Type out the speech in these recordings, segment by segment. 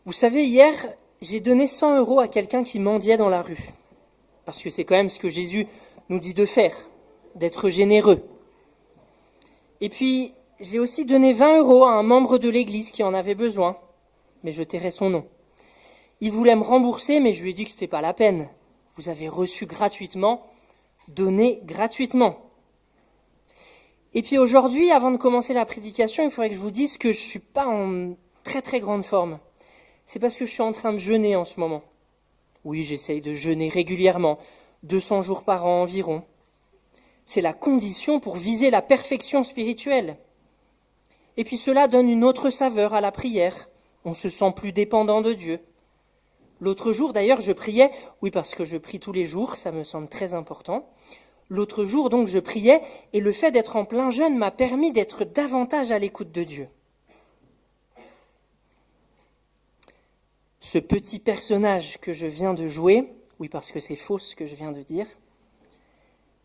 Vous savez, hier, j'ai donné 100 € à quelqu'un qui mendiait dans la rue. Parce que c'est quand même ce que Jésus nous dit de faire, d'être généreux. Et puis, j'ai aussi donné 20 € à un membre de l'église qui en avait besoin, mais je tairai son nom. Il voulait me rembourser, mais je lui ai dit que ce n'était pas la peine. Vous avez reçu gratuitement, donné gratuitement. Et puis aujourd'hui, avant de commencer la prédication, il faudrait que je vous dise que je ne suis pas en très très grande forme. C'est parce que je suis en train de jeûner en ce moment. Oui, j'essaye de jeûner régulièrement, 200 jours par an environ. C'est la condition pour viser la perfection spirituelle. Et puis cela donne une autre saveur à la prière. On se sent plus dépendant de Dieu. L'autre jour, d'ailleurs, je priais, oui, parce que je prie tous les jours, ça me semble très important. L'autre jour, donc, je priais, et le fait d'être en plein jeûne m'a permis d'être davantage à l'écoute de Dieu. Ce petit personnage que je viens de jouer, oui, parce que c'est faux ce que je viens de dire,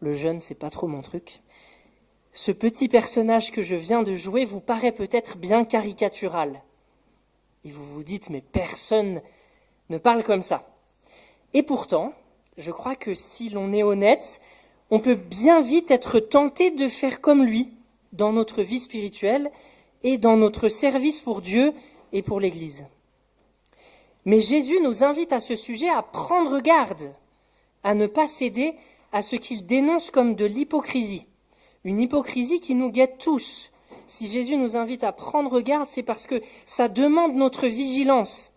le jeûne, c'est pas trop mon truc. Ce petit personnage que je viens de jouer vous paraît peut-être bien caricatural. Et vous vous dites, mais personne ne parle comme ça. Et pourtant, je crois que si l'on est honnête, on peut bien vite être tenté de faire comme lui dans notre vie spirituelle et dans notre service pour Dieu et pour l'Église. Mais Jésus nous invite à ce sujet à prendre garde, à ne pas céder à ce qu'il dénonce comme de l'hypocrisie. Une hypocrisie qui nous guette tous. Si Jésus nous invite à prendre garde, c'est parce que ça demande notre vigilance.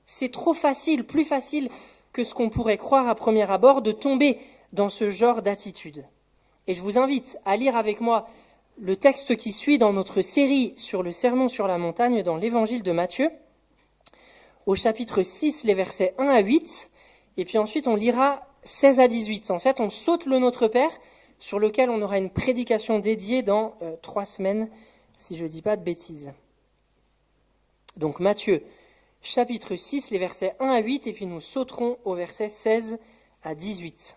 C'est trop facile, plus facile que ce qu'on pourrait croire à premier abord, de tomber dans ce genre d'attitude. Et je vous invite à lire avec moi le texte qui suit dans notre série sur le Sermon sur la montagne dans l'Évangile de Matthieu, au chapitre 6, les versets 1 à 8, et puis ensuite on lira 16 à 18. En fait, on saute le Notre Père, sur lequel on aura une prédication dédiée dans 3 semaines, si je ne dis pas de bêtises. Donc Matthieu, chapitre 6, les versets 1 à 8, et puis nous sauterons au verset 16 à 18.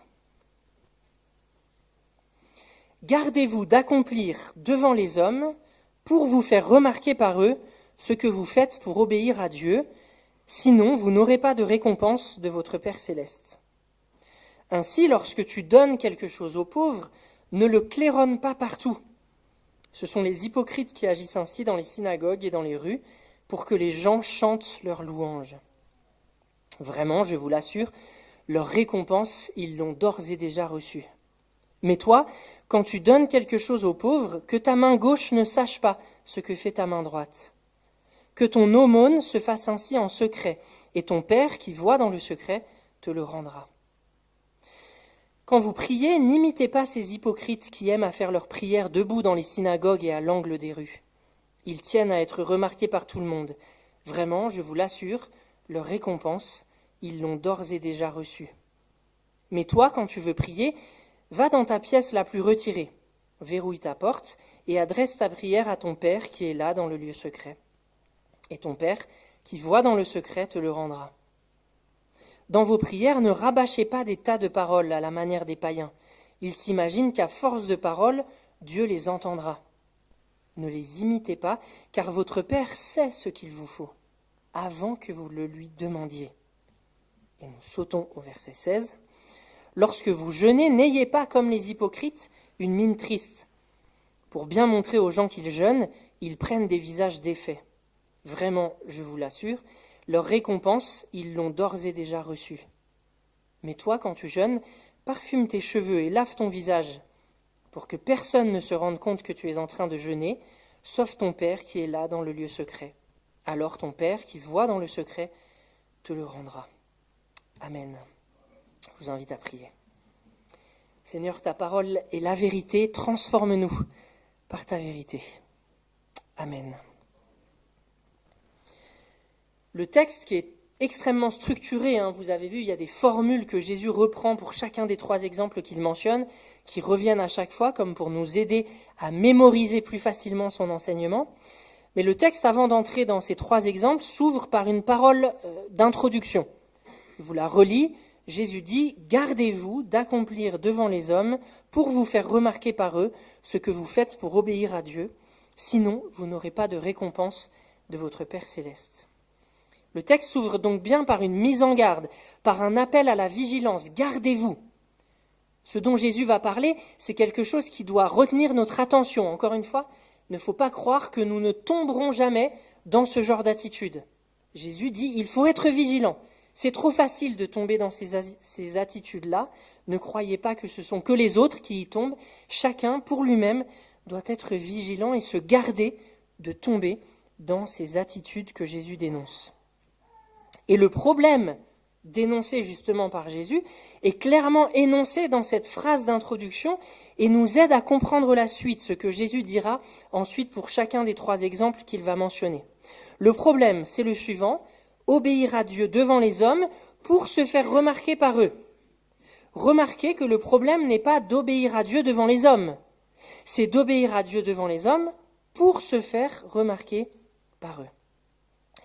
Gardez-vous d'accomplir devant les hommes, pour vous faire remarquer par eux, ce que vous faites pour obéir à Dieu, sinon vous n'aurez pas de récompense de votre Père céleste. Ainsi, lorsque tu donnes quelque chose aux pauvres, ne le claironne pas partout. Ce sont les hypocrites qui agissent ainsi dans les synagogues et dans les rues, pour que les gens chantent leurs louanges. Vraiment, je vous l'assure, leur récompense, ils l'ont d'ores et déjà reçue. Mais toi, quand tu donnes quelque chose aux pauvres, que ta main gauche ne sache pas ce que fait ta main droite. Que ton aumône se fasse ainsi en secret, et ton Père, qui voit dans le secret, te le rendra. Quand vous priez, n'imitez pas ces hypocrites qui aiment à faire leurs prières debout dans les synagogues et à l'angle des rues. Ils tiennent à être remarqués par tout le monde. Vraiment, je vous l'assure, leur récompense, ils l'ont d'ores et déjà reçue. Mais toi, quand tu veux prier, va dans ta pièce la plus retirée, verrouille ta porte et adresse ta prière à ton Père qui est là dans le lieu secret. Et ton Père, qui voit dans le secret, te le rendra. Dans vos prières, ne rabâchez pas des tas de paroles à la manière des païens. Ils s'imaginent qu'à force de paroles, Dieu les entendra. Ne les imitez pas, car votre Père sait ce qu'il vous faut, avant que vous le lui demandiez. Et nous sautons au verset 16. Lorsque vous jeûnez, n'ayez pas, comme les hypocrites, une mine triste. Pour bien montrer aux gens qu'ils jeûnent, ils prennent des visages défaits. Vraiment, je vous l'assure, leur récompense, ils l'ont d'ores et déjà reçue. Mais toi, quand tu jeûnes, parfume tes cheveux et lave ton visage, pour que personne ne se rende compte que tu es en train de jeûner, sauf ton Père qui est là dans le lieu secret. Alors ton Père, qui voit dans le secret, te le rendra. Amen. Je vous invite à prier. Seigneur, ta parole est la vérité, transforme-nous par ta vérité. Amen. Le texte qui est extrêmement structuré, vous avez vu, il y a des formules que Jésus reprend pour chacun des 3 exemples qu'il mentionne, qui reviennent à chaque fois, comme pour nous aider à mémoriser plus facilement son enseignement. Mais le texte, avant d'entrer dans ces 3 exemples, s'ouvre par une parole d'introduction. Je vous la relis. Jésus dit « Gardez-vous d'accomplir devant les hommes pour vous faire remarquer par eux ce que vous faites pour obéir à Dieu, sinon vous n'aurez pas de récompense de votre Père céleste. » Le texte s'ouvre donc bien par une mise en garde, par un appel à la vigilance. Gardez-vous. Ce dont Jésus va parler, c'est quelque chose qui doit retenir notre attention. Encore une fois, il ne faut pas croire que nous ne tomberons jamais dans ce genre d'attitude. Jésus dit, il faut être vigilant. C'est trop facile de tomber dans ces attitudes-là. Ne croyez pas que ce sont que les autres qui y tombent. Chacun, pour lui-même, doit être vigilant et se garder de tomber dans ces attitudes que Jésus dénonce. Et le problème dénoncé justement par Jésus est clairement énoncé dans cette phrase d'introduction et nous aide à comprendre la suite, ce que Jésus dira ensuite pour chacun des 3 exemples qu'il va mentionner. Le problème, c'est le suivant, obéir à Dieu devant les hommes pour se faire remarquer par eux. Remarquez que le problème n'est pas d'obéir à Dieu devant les hommes, c'est d'obéir à Dieu devant les hommes pour se faire remarquer par eux.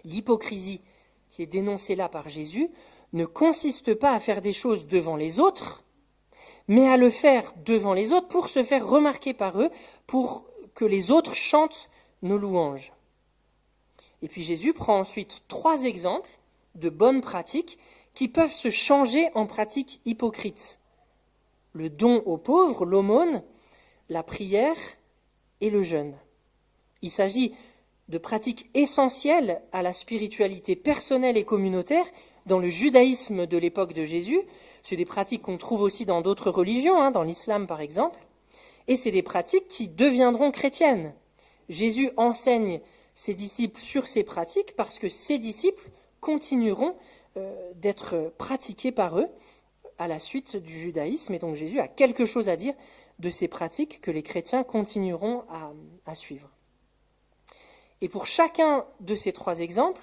L'hypocrisie qui est dénoncée là par Jésus ne consiste pas à faire des choses devant les autres, mais à le faire devant les autres pour se faire remarquer par eux, pour que les autres chantent nos louanges. Et puis Jésus prend ensuite 3 exemples de bonnes pratiques qui peuvent se changer en pratiques hypocrites. Le don aux pauvres, l'aumône, la prière et le jeûne. Il s'agit de pratiques essentielles à la spiritualité personnelle et communautaire dans le judaïsme de l'époque de Jésus. C'est des pratiques qu'on trouve aussi dans d'autres religions, dans l'islam par exemple. Et c'est des pratiques qui deviendront chrétiennes. Jésus enseigne ses disciples sur ces pratiques parce que ces disciples continueront d'être pratiqués par eux à la suite du judaïsme. Et donc Jésus a quelque chose à dire de ces pratiques que les chrétiens continueront à suivre. Et pour chacun de ces 3 exemples,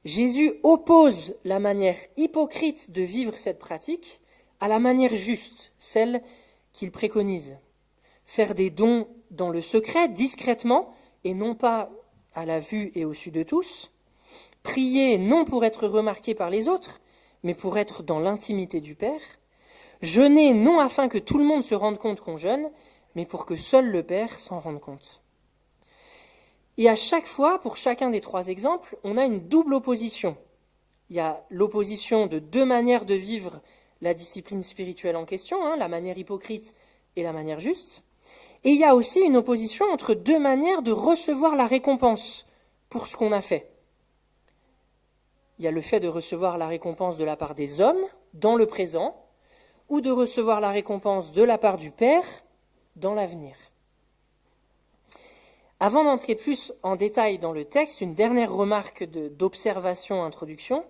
Jésus oppose la manière hypocrite de vivre cette pratique à la manière juste, celle qu'il préconise. Faire des dons dans le secret, discrètement, et non pas à la vue et au su de tous. Prier non pour être remarqué par les autres, mais pour être dans l'intimité du Père. Jeûner non afin que tout le monde se rende compte qu'on jeûne, mais pour que seul le Père s'en rende compte. Et à chaque fois, pour chacun des 3 exemples, on a une double opposition. Il y a l'opposition de 2 manières de vivre la discipline spirituelle en question, la manière hypocrite et la manière juste. Et il y a aussi une opposition entre 2 manières de recevoir la récompense pour ce qu'on a fait. Il y a le fait de recevoir la récompense de la part des hommes, dans le présent, ou de recevoir la récompense de la part du Père, dans l'avenir. Avant d'entrer plus en détail dans le texte, une dernière remarque d'observation, introduction.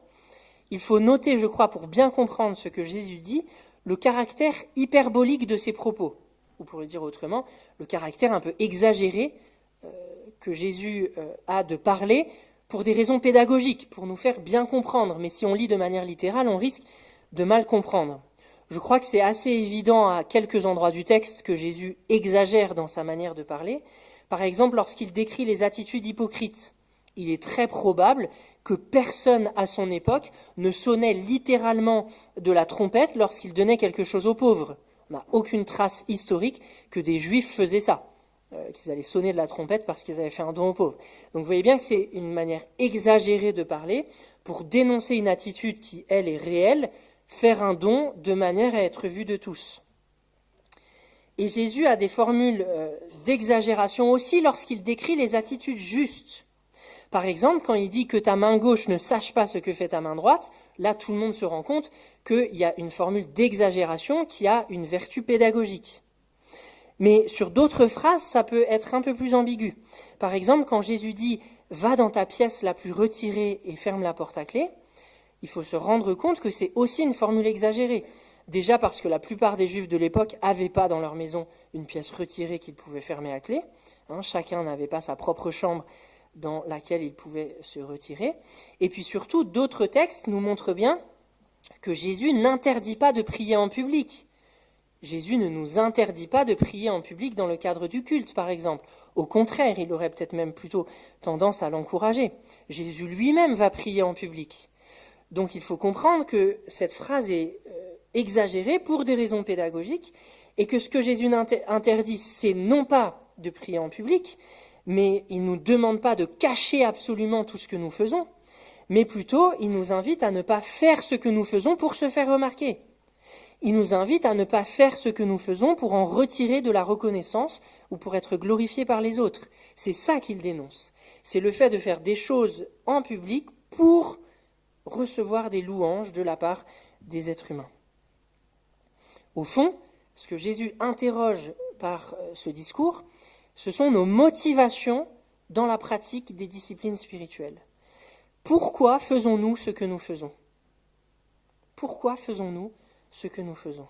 Il faut noter, je crois, pour bien comprendre ce que Jésus dit, le caractère hyperbolique de ses propos. Ou pour le dire autrement, le caractère un peu exagéré que Jésus a de parler pour des raisons pédagogiques, pour nous faire bien comprendre. Mais si on lit de manière littérale, on risque de mal comprendre. Je crois que c'est assez évident à quelques endroits du texte que Jésus exagère dans sa manière de parler. Par exemple, lorsqu'il décrit les attitudes hypocrites, il est très probable que personne à son époque ne sonnait littéralement de la trompette lorsqu'il donnait quelque chose aux pauvres. On n'a aucune trace historique que des Juifs faisaient ça, qu'ils allaient sonner de la trompette parce qu'ils avaient fait un don aux pauvres. Donc vous voyez bien que c'est une manière exagérée de parler pour dénoncer une attitude qui, elle, est réelle, faire un don de manière à être vu de tous. Et Jésus a des formules d'exagération aussi lorsqu'il décrit les attitudes justes. Par exemple, quand il dit que ta main gauche ne sache pas ce que fait ta main droite, là tout le monde se rend compte qu'il y a une formule d'exagération qui a une vertu pédagogique. Mais sur d'autres phrases, ça peut être un peu plus ambigu. Par exemple, quand Jésus dit « va dans ta pièce la plus retirée et ferme la porte à clé », il faut se rendre compte que c'est aussi une formule exagérée. Déjà parce que la plupart des Juifs de l'époque n'avaient pas dans leur maison une pièce retirée qu'ils pouvaient fermer à clé. Chacun n'avait pas sa propre chambre dans laquelle il pouvait se retirer. Et puis surtout, d'autres textes nous montrent bien que Jésus n'interdit pas de prier en public. Jésus ne nous interdit pas de prier en public dans le cadre du culte, par exemple. Au contraire, il aurait peut-être même plutôt tendance à l'encourager. Jésus lui-même va prier en public. Donc il faut comprendre que cette phrase est exagérée pour des raisons pédagogiques et que ce que Jésus interdit, c'est non pas de prier en public, mais il ne nous demande pas de cacher absolument tout ce que nous faisons, mais plutôt il nous invite à ne pas faire ce que nous faisons pour se faire remarquer. Il nous invite à ne pas faire ce que nous faisons pour en retirer de la reconnaissance ou pour être glorifié par les autres. C'est ça qu'il dénonce. C'est le fait de faire des choses en public pour recevoir des louanges de la part des êtres humains. Au fond, ce que Jésus interroge par ce discours, ce sont nos motivations dans la pratique des disciplines spirituelles. Pourquoi faisons-nous ce que nous faisons ? Pourquoi faisons-nous ce que nous faisons ?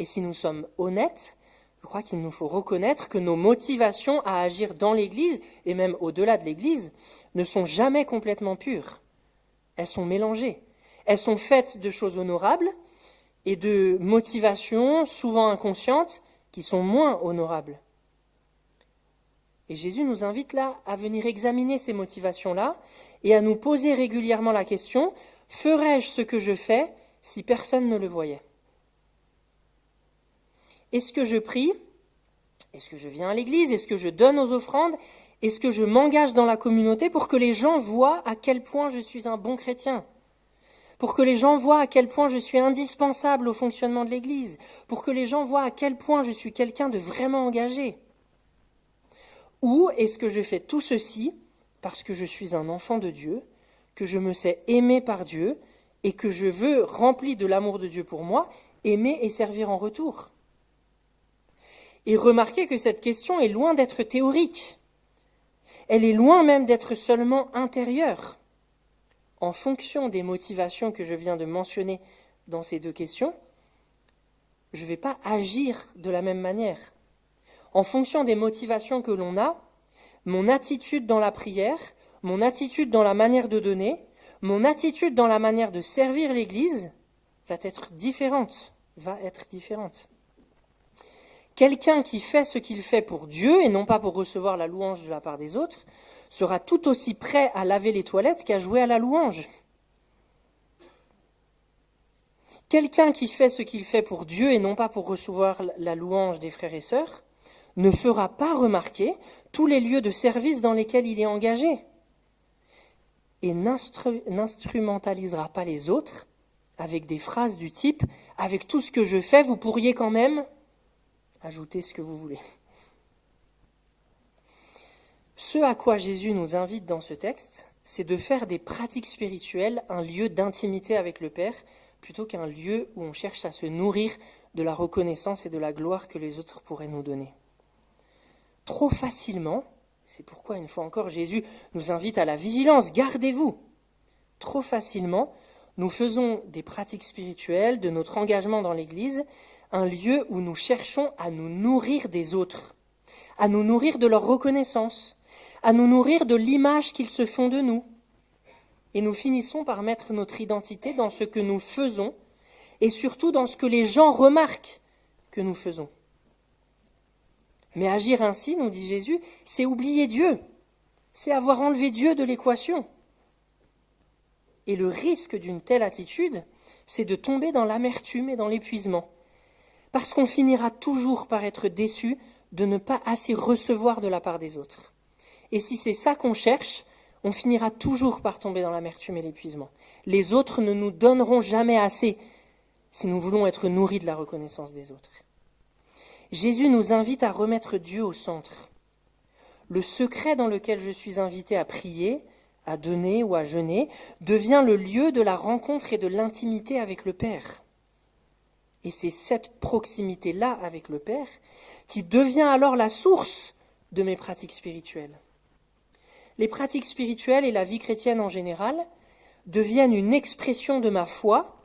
Et si nous sommes honnêtes, je crois qu'il nous faut reconnaître que nos motivations à agir dans l'Église, et même au-delà de l'Église, ne sont jamais complètement pures. Elles sont mélangées. Elles sont faites de choses honorables et de motivations souvent inconscientes qui sont moins honorables. Et Jésus nous invite là à venir examiner ces motivations-là et à nous poser régulièrement la question, ferais-je ce que je fais si personne ne le voyait ? Est-ce que je prie ? Est-ce que je viens à l'église ? Est-ce que je donne aux offrandes ? Est-ce que je m'engage dans la communauté pour que les gens voient à quel point je suis un bon chrétien ? Pour que les gens voient à quel point je suis indispensable au fonctionnement de l'église ? Pour que les gens voient à quel point je suis quelqu'un de vraiment engagé ? Ou est-ce que je fais tout ceci parce que je suis un enfant de Dieu, que je me sais aimé par Dieu et que je veux, rempli de l'amour de Dieu pour moi, aimer et servir en retour ? Et remarquez que cette question est loin d'être théorique. Elle est loin même d'être seulement intérieure. En fonction des motivations que je viens de mentionner dans ces deux questions, je ne vais pas agir de la même manière. En fonction des motivations que l'on a, mon attitude dans la prière, mon attitude dans la manière de donner, mon attitude dans la manière de servir l'Église va être différente. Quelqu'un qui fait ce qu'il fait pour Dieu et non pas pour recevoir la louange de la part des autres sera tout aussi prêt à laver les toilettes qu'à jouer à la louange. Quelqu'un qui fait ce qu'il fait pour Dieu et non pas pour recevoir la louange des frères et sœurs ne fera pas remarquer tous les lieux de service dans lesquels il est engagé et n'instrumentalisera pas les autres avec des phrases du type « avec tout ce que je fais, vous pourriez quand même… » Ajoutez ce que vous voulez. Ce à quoi Jésus nous invite dans ce texte, c'est de faire des pratiques spirituelles un lieu d'intimité avec le Père, plutôt qu'un lieu où on cherche à se nourrir de la reconnaissance et de la gloire que les autres pourraient nous donner. Trop facilement, c'est pourquoi une fois encore Jésus nous invite à la vigilance, gardez-vous. Trop facilement, nous faisons des pratiques spirituelles, de notre engagement dans l'Église, un lieu où nous cherchons à nous nourrir des autres, à nous nourrir de leur reconnaissance, à nous nourrir de l'image qu'ils se font de nous. Et nous finissons par mettre notre identité dans ce que nous faisons et surtout dans ce que les gens remarquent que nous faisons. Mais agir ainsi, nous dit Jésus, c'est oublier Dieu, c'est avoir enlevé Dieu de l'équation. Et le risque d'une telle attitude, c'est de tomber dans l'amertume et dans l'épuisement. Parce qu'on finira toujours par être déçu de ne pas assez recevoir de la part des autres. Et si c'est ça qu'on cherche, on finira toujours par tomber dans l'amertume et l'épuisement. Les autres ne nous donneront jamais assez si nous voulons être nourris de la reconnaissance des autres. Jésus nous invite à remettre Dieu au centre. Le secret dans lequel je suis invité à prier, à donner ou à jeûner, devient le lieu de la rencontre et de l'intimité avec le Père. Et c'est cette proximité-là avec le Père qui devient alors la source de mes pratiques spirituelles. Les pratiques spirituelles et la vie chrétienne en général deviennent une expression de ma foi,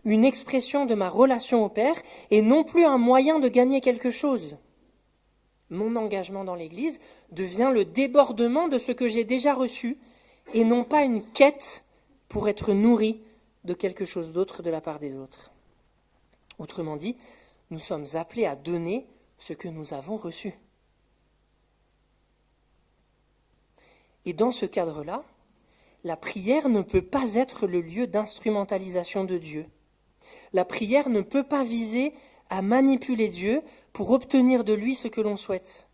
une expression de ma relation au Père, et non plus un moyen de gagner quelque chose. Mon engagement dans l'Église devient le débordement de ce que j'ai déjà reçu, et non pas une quête pour être nourri de quelque chose d'autre de la part des autres. Autrement dit, nous sommes appelés à donner ce que nous avons reçu. Et dans ce cadre-là, la prière ne peut pas être le lieu d'instrumentalisation de Dieu. La prière ne peut pas viser à manipuler Dieu pour obtenir de lui ce que l'on souhaite.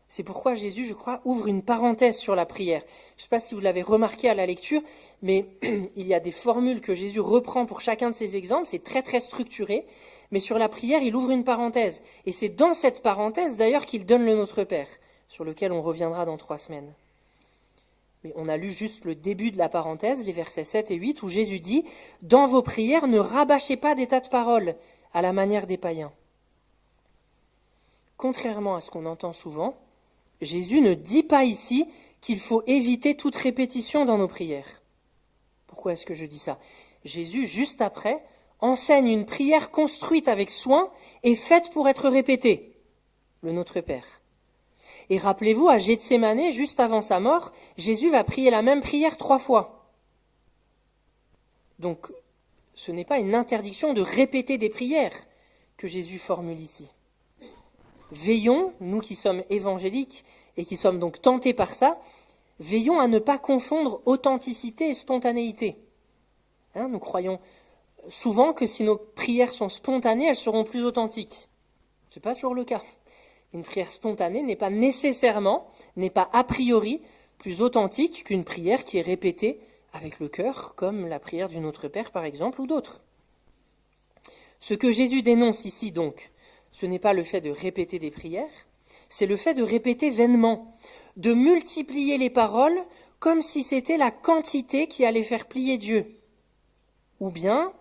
C'est pourquoi Jésus, je crois, ouvre une parenthèse sur la prière. Je ne sais pas si vous l'avez remarqué à la lecture, mais il y a des formules que Jésus reprend pour chacun de ces exemples. C'est très très structuré. Mais sur la prière, il ouvre une parenthèse. Et c'est dans cette parenthèse, d'ailleurs, qu'il donne le Notre Père, sur lequel on reviendra dans 3 semaines. Mais on a lu juste le début de la parenthèse, les versets 7 et 8, où Jésus dit « Dans vos prières, ne rabâchez pas des tas de paroles, à la manière des païens. » Contrairement à ce qu'on entend souvent, Jésus ne dit pas ici qu'il faut éviter toute répétition dans nos prières. Pourquoi est-ce que je dis ça ? Jésus, juste après, enseigne une prière construite avec soin et faite pour être répétée, le Notre Père. Et rappelez-vous, à Gethsémanée, juste avant sa mort, Jésus va prier la même prière 3 fois. Donc, ce n'est pas une interdiction de répéter des prières que Jésus formule ici. Veillons, nous qui sommes évangéliques et qui sommes donc tentés par ça, veillons à ne pas confondre authenticité et spontanéité. Nous croyons souvent que si nos prières sont spontanées, elles seront plus authentiques. Ce n'est pas toujours le cas. Une prière spontanée n'est pas nécessairement, n'est pas a priori plus authentique qu'une prière qui est répétée avec le cœur, comme la prière du Notre Père par exemple, ou d'autres. Ce que Jésus dénonce ici donc, ce n'est pas le fait de répéter des prières, c'est le fait de répéter vainement, de multiplier les paroles comme si c'était la quantité qui allait faire plier Dieu. Ou bien,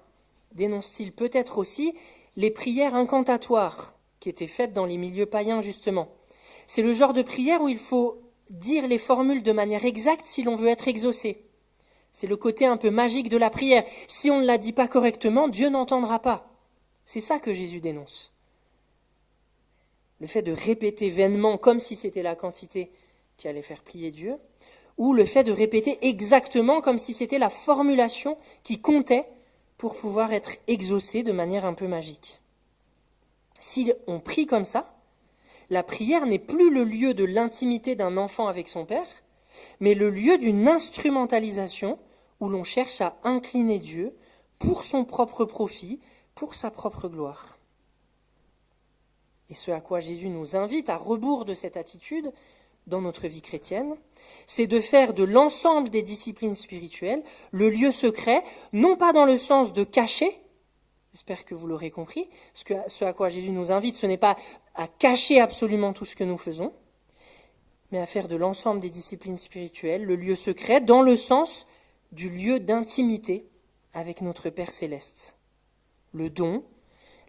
dénonce-t-il peut-être aussi les prières incantatoires qui étaient faites dans les milieux païens justement. C'est le genre de prière où il faut dire les formules de manière exacte si l'on veut être exaucé. C'est le côté un peu magique de la prière. Si on ne la dit pas correctement, Dieu n'entendra pas. C'est ça que Jésus dénonce. Le fait de répéter vainement comme si c'était la quantité qui allait faire plier Dieu, ou le fait de répéter exactement comme si c'était la formulation qui comptait pour pouvoir être exaucé de manière un peu magique. Si on prie comme ça, la prière n'est plus le lieu de l'intimité d'un enfant avec son père, mais le lieu d'une instrumentalisation où l'on cherche à incliner Dieu pour son propre profit, pour sa propre gloire. Et ce à quoi Jésus nous invite, à rebours de cette attitude dans notre vie chrétienne, c'est de faire de l'ensemble des disciplines spirituelles le lieu secret, non pas dans le sens de cacher, j'espère que vous l'aurez compris, ce à quoi Jésus nous invite, ce n'est pas à cacher absolument tout ce que nous faisons, mais à faire de l'ensemble des disciplines spirituelles le lieu secret dans le sens du lieu d'intimité avec notre Père céleste. Le don,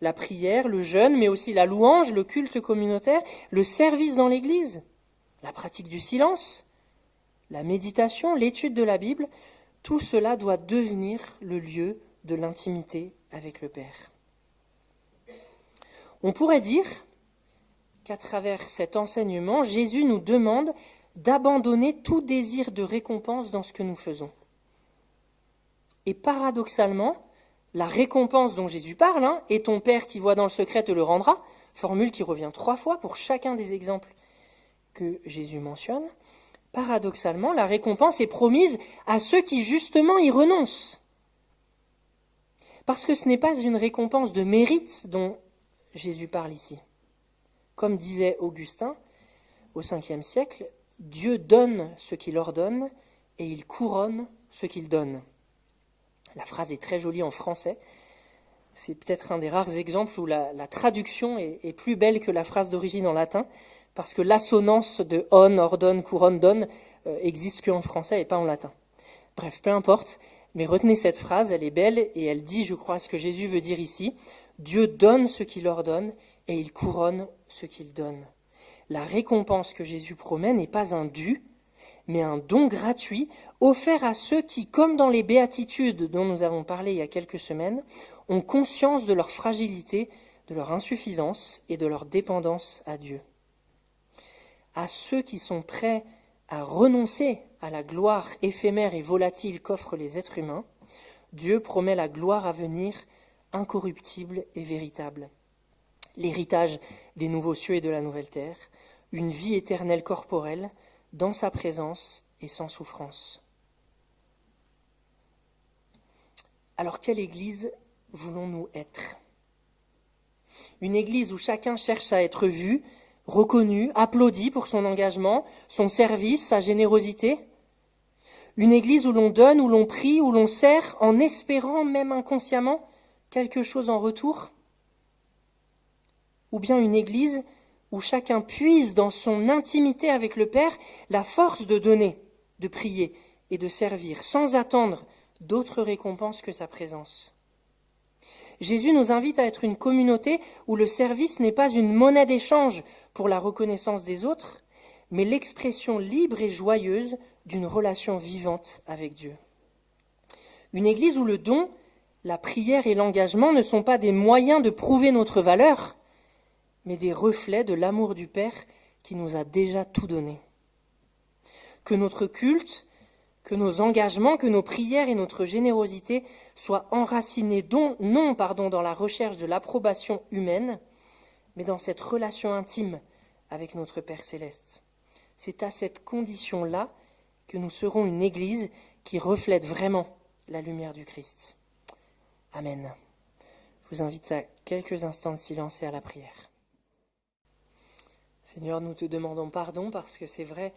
la prière, le jeûne, mais aussi la louange, le culte communautaire, le service dans l'Église, la pratique du silence, la méditation, l'étude de la Bible, tout cela doit devenir le lieu de l'intimité avec le Père. On pourrait dire qu'à travers cet enseignement, Jésus nous demande d'abandonner tout désir de récompense dans ce que nous faisons. Et paradoxalement, la récompense dont Jésus parle, et ton Père qui voit dans le secret te le rendra, formule qui revient 3 fois pour chacun des exemples que Jésus mentionne, paradoxalement, la récompense est promise à ceux qui justement y renoncent. Parce que ce n'est pas une récompense de mérite dont Jésus parle ici. Comme disait Augustin au 5e siècle, Dieu donne ce qu'il ordonne et il couronne ce qu'il donne. La phrase est très jolie en français. C'est peut-être un des rares exemples où la traduction est plus belle que la phrase d'origine en latin, parce que l'assonance de on, ordonne, couronne, donne existe qu'en français et pas en latin. Bref, peu importe, mais retenez cette phrase, elle est belle et elle dit, je crois, ce que Jésus veut dire ici. Dieu donne ce qu'il ordonne et il couronne ce qu'il donne. La récompense que Jésus promet n'est pas un dû, mais un don gratuit offert à ceux qui, comme dans les béatitudes dont nous avons parlé il y a quelques semaines, ont conscience de leur fragilité, de leur insuffisance et de leur dépendance à Dieu. À ceux qui sont prêts à renoncer à la gloire éphémère et volatile qu'offrent les êtres humains, Dieu promet la gloire à venir, incorruptible et véritable. L'héritage des nouveaux cieux et de la nouvelle terre, une vie éternelle corporelle, dans sa présence et sans souffrance. Alors quelle Église voulons-nous être ? Une Église où chacun cherche à être vu, reconnu, applaudi pour son engagement, son service, sa générosité. Une église où l'on donne, où l'on prie, où l'on sert, en espérant, même inconsciemment, quelque chose en retour. Ou bien une église où chacun puise dans son intimité avec le Père la force de donner, de prier et de servir, sans attendre d'autres récompenses que sa présence. Jésus nous invite à être une communauté où le service n'est pas une monnaie d'échange pour la reconnaissance des autres, mais l'expression libre et joyeuse d'une relation vivante avec Dieu. Une église où le don, la prière et l'engagement ne sont pas des moyens de prouver notre valeur, mais des reflets de l'amour du Père qui nous a déjà tout donné. Que notre culte, que nos engagements, que nos prières et notre générosité soient enracinés non dans la recherche de l'approbation humaine, mais dans cette relation intime avec notre Père céleste. C'est à cette condition-là que nous serons une Église qui reflète vraiment la lumière du Christ. Amen. Je vous invite à quelques instants de silence et à la prière. Seigneur, nous te demandons pardon parce que c'est vrai,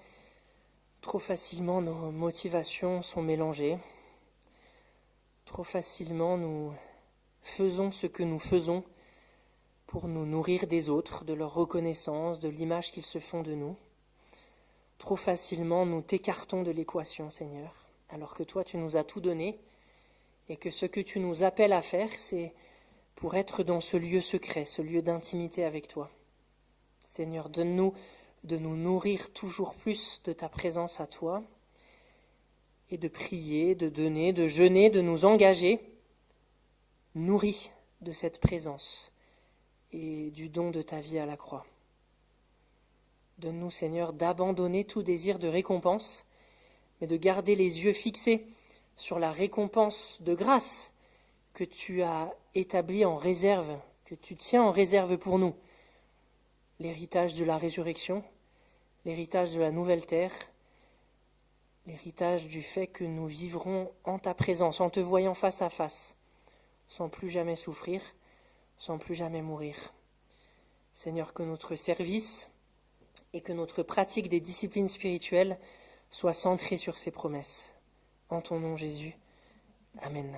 trop facilement nos motivations sont mélangées. Trop facilement nous faisons ce que nous faisons pour nous nourrir des autres, de leur reconnaissance, de l'image qu'ils se font de nous. Trop facilement nous t'écartons de l'équation, Seigneur, alors que toi tu nous as tout donné et que ce que tu nous appelles à faire, c'est pour être dans ce lieu secret, ce lieu d'intimité avec toi. Seigneur, donne-nous de nous nourrir toujours plus de ta présence à toi et de prier, de donner, de jeûner, de nous engager, nourris de cette présence et du don de ta vie à la croix. Donne-nous, Seigneur, d'abandonner tout désir de récompense, mais de garder les yeux fixés sur la récompense de grâce que tu as établie en réserve, que tu tiens en réserve pour nous. L'héritage de la résurrection, l'héritage de la nouvelle terre, l'héritage du fait que nous vivrons en ta présence, en te voyant face à face, sans plus jamais souffrir, sans plus jamais mourir. Seigneur, que notre service et que notre pratique des disciplines spirituelles soient centrées sur ces promesses. En ton nom, Jésus. Amen.